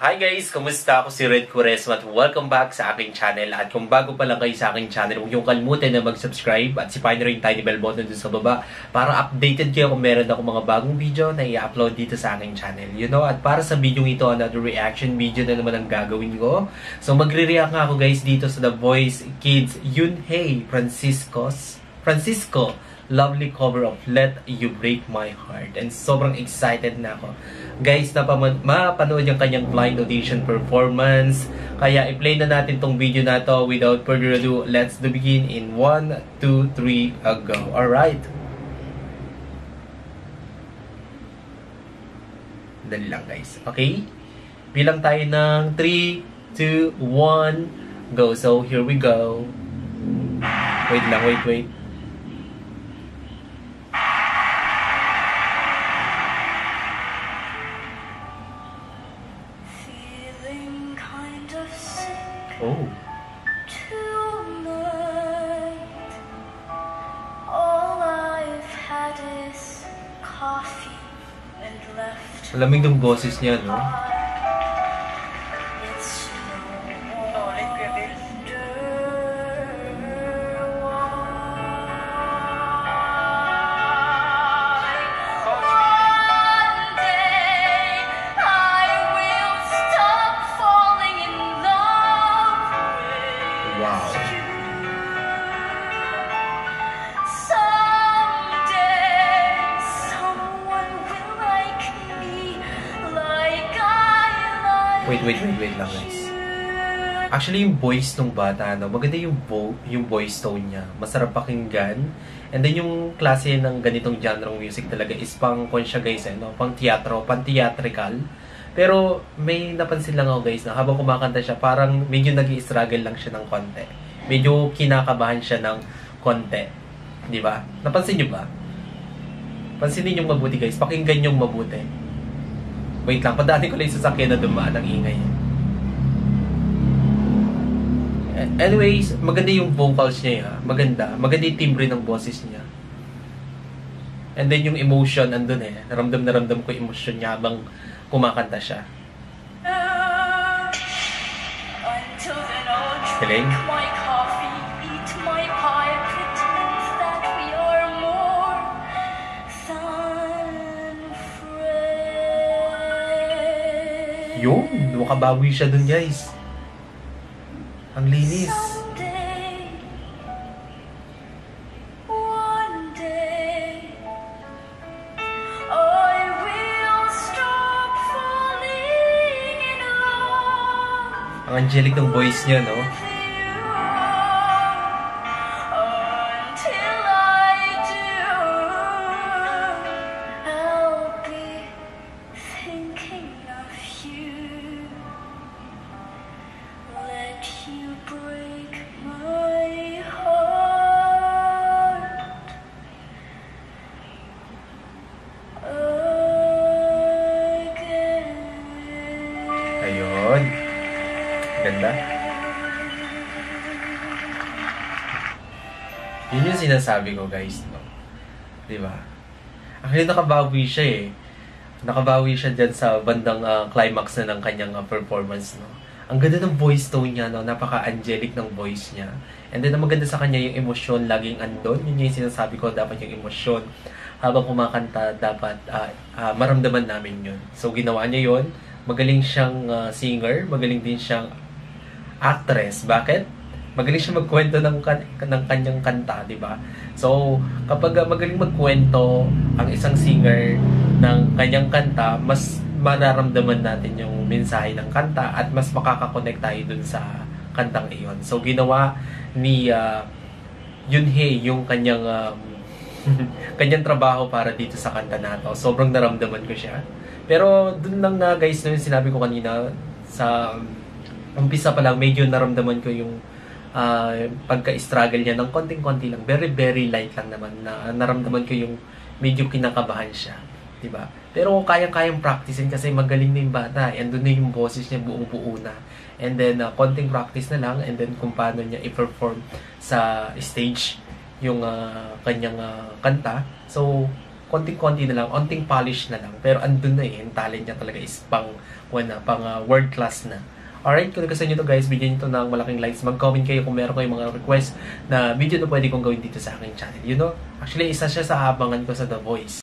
Hi guys! Kumusta? Ako si Red Quaresma at welcome back sa aking channel. At kung bago pa lang kayo sa aking channel, huwag niyong kalimutan na mag-subscribe at sipahin na rin yung tiny bell button dun sa baba para updated kayo kung meron ako mga bagong video na i-upload dito sa aking channel. At para sa video ito, another reaction video na naman ang gagawin ko. So magre-react nga ako guys dito sa The Voice Kids Yunhei Francisco lovely cover of Let You Break My Heart. And sobrang excited na ako. Guys, mapanood yung kanyang blind audition performance. Kaya i-play na natin tong video na to. Without further ado, let's begin in 1, 2, 3, go. Alright. Dali lang guys. Okay? Bilang tayo ng 3, 2, 1, go. So, here we go. Wait lang, wait. Oh. Tonight, all I've had is coffee and left. Malamig ng boses niya, no? It's no wonder why. One day I will stop falling in love. Wow. Someday, someone will like me, like I like Wait lang guys. Actually, yung voice ng bata, no? Maganda yung voice tone niya. Masarap pakinggan. And then yung klase ng ganitong genre ng music talaga is pang siya guys, no? Pang teatro, pang theatrical. Pero may napansin lang ako guys na habang kumakanta siya, parang medyo nag-i-struggle lang siya ng konti. Medyo kinakabahan siya ng konti. Di ba? Napansin niyo ba? Pansinin niyo mabuti guys. Pakinggan niyo mabuti. Wait lang, padaanin ko lang yung sasakyan na dumaan ng ingay. Anyways, maganda yung vocals niya. Ha? Maganda yung timbre ng boses niya. And then yung emotion andun eh. Naramdam ko yung emotion niya habang kumakanta siya. until then I'll Galing. drink my coffee, eat my pie, pretend that we are more than friends. Yun, makabawi siya dun guys. Ang linis. Someday, one day, I will stop falling in love Ang angelic ng voice niya, no? with you. Until I do, I'll be thinking of you. Let you break my heart again. Ayun. Ganda. Yun yung sinasabi ko guys, no? Diba? Actually, nakabawi siya eh. Nakabawi siya dyan sa bandang climax na ng kanyang performance, no? Ang ganda ng voice tone niya, no? Napaka-angelic ng voice niya. And then, ang maganda sa kanya yung emosyon laging andon. Yun yung sinasabi ko, dapat yung emosyon. Habang kumakanta, dapat maramdaman namin yun. So, ginawa niya yun. Magaling siyang singer. Magaling din siyang actress. Bakit? Magaling siya magkwento ng kanyang kanta, di ba? So, kapag magaling magkwento ang isang singer ng kanyang kanta, mas mararamdaman natin yung mensahe ng kanta at mas makakakonect tayo dun sa kantang iyon. So, ginawa ni Yunhei yung kanyang kanyang trabaho para dito sa kanta na to. Sobrang naramdaman ko siya. Pero dun lang na guys, na yung sinabi ko kanina, sa umpisa pa lang, medyo naramdaman ko yung pagka-struggle niya ng konting-konti lang. Very, very light lang naman na naramdaman ko yung medyo kinakabahan siya. Diba? Pero kayang-kayang practicein kasi magaling na yung bata. And doon na yung boses niya buong-buo na. And then, konting practice na lang. And then, kung paano niya i-perform sa stage yung kanyang kanta. So, konting-konti na lang, onting polish na lang. Pero andun na eh, yung talent niya talaga is pang world class na. Alright, kung gusto nyo to guys, bigyan nyo to ng malaking likes. Mag-comment kayo kung meron kayong mga request na video na pwede kong gawin dito sa aking channel. You know, actually isa siya sa abangan ko sa The Voice.